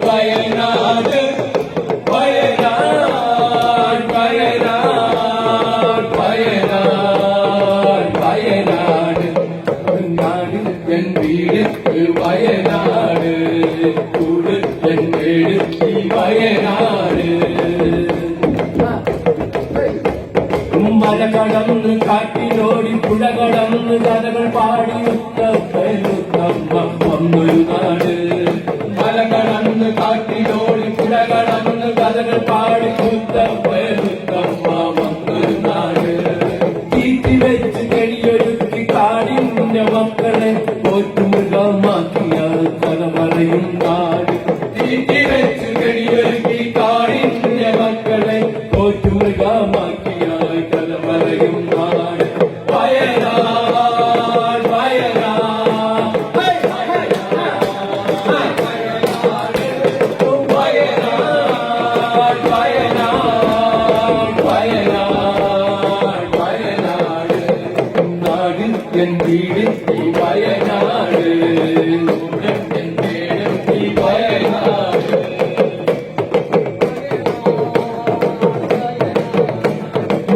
വയനാട് വയനാട് വയനാട് വയനാട് വയനാട് നാട് എൻ വീട് വയനാട് കൂട് എൻ വീട് ഈ വയനാട് മല കടന്ന് കാട്ടിലോടി പുഴ കടന്ന് കഥകൾ പാടി വന്നൊരു നാട് മല കടന്ന് കാട്ടിലോടി പുഴ കടന്ന് കഥകൾ പാടി വന്നൊരു നാട് തീറ്റി വെച്ച് കെടിയൊരുക്കി കാടിന്റെ മക്കളെ പോറ്റുമൃഗമാക്കിയ കഥ പറയും നാട് തീറ്റി വെച്ച് കെടിയൊരുക്കി കാടിന്റെ മക്കളെ പോറ്റുമൃഗമാക്കിയ കഥ പറയും നാട് വയനാട് വയനാട് എൻ വീട് ഈ വയനാട് എൻ വീട് ഈ വയനാട്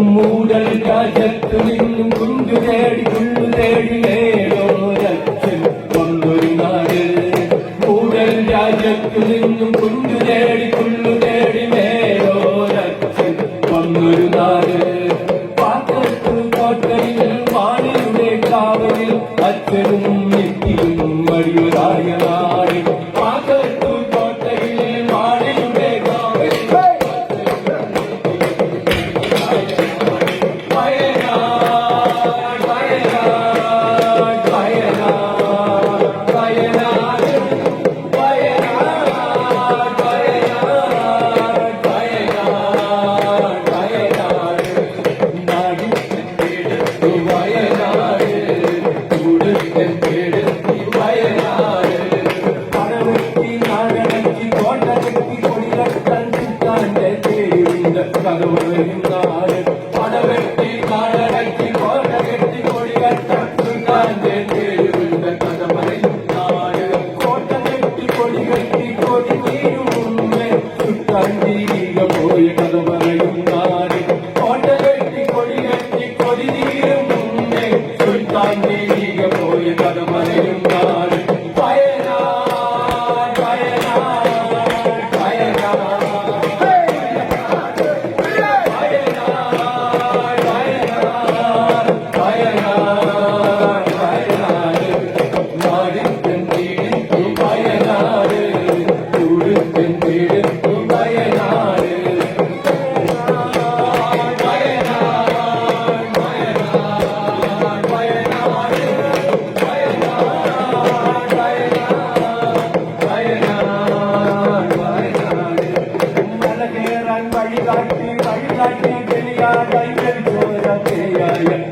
മൂടൽ രാജ്യത്തു നിന്നും കുണ്ടു തേടി നേടോരച്ഛൻ വന്നൊരു നാട് മൂടൽ രാജ്യത്തു നിന്നും കുണ്ടു തേടി നേടോരച്ഛൻ വന്നൊരു നാട് കോട്ടയിൽ വാണിയുടെ കാവലിൽ അച്ഛനും നെറ്റിയും മടിയൊരായ നാട് പാകത്തൂർ കോട്ടയിൽ വാണിയുടെ കാവലിൽ വയനാട് വയനാട് വയനാട് വയനാട് വയനാട് വയനാട് വയനാട് നാട് വയനാട് കൂടുതൽ പേര് വയനാട് പടവെട്ടി നാടകത്തി കോട്ടകത്തി കൊടികത്താൻ സുൽത്താന്റെ പേരുണ്ട് കഥവരും നാട് പടവെട്ടി നാടകത്തി കോട്ടകത്തി കൊടികത്താൻ സുൽത്താന്റെ പേരുണ്ട് കഥ പറയും നാട് കോട്ടകത്തി കൊടികത്തി കൊടി തീരും മുന്നേ സുൽത്താൻ തിരിക പോയ കഥ പറയും നാട് കോട്ടകത്തി കൊടികത്തി കൊടി തീരും മുന്നേ സുൽത്താൻ തിരിക പോയ കഥ പറയും നാട് വയനാട് വയനാട്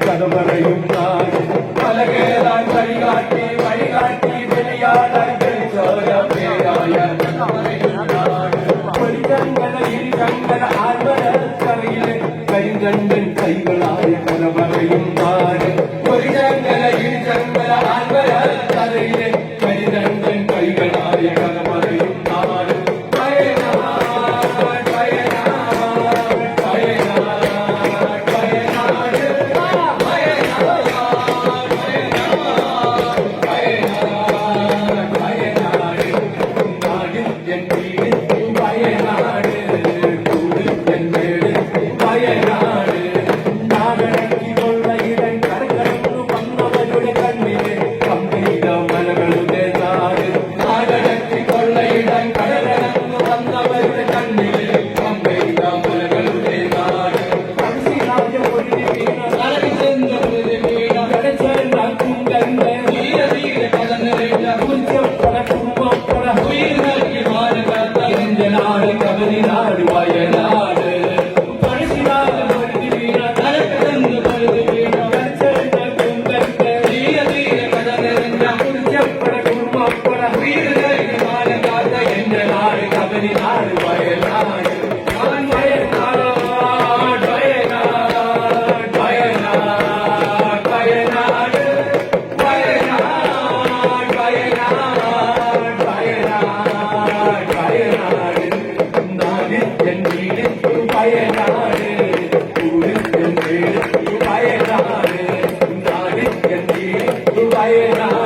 കഥ പറയും നാട് മലകേറാൻ വഴികാട്ടി വെളിയാടാൻ ചോരപ്പേരായ ഒരു ചങ്കല ഇരുചങ്കല ആൽമരക്കറിയിലെ കരിങ്കണ്ടൻ കൈകളായ കഥ പറയും നാട് ഒരു ചങ്കല ഇരുചങ്കല ആൽമരക്കറിയിലെ കരിങ്കണ്ടൻ കൈകളായ കഥ പറയും നാട് Bye. വയനാട് നാട് എൻ വീട് വയനാട് ഊര് എൻ വീട് വയനാട് നാട് എൻ വീട് വയനാട്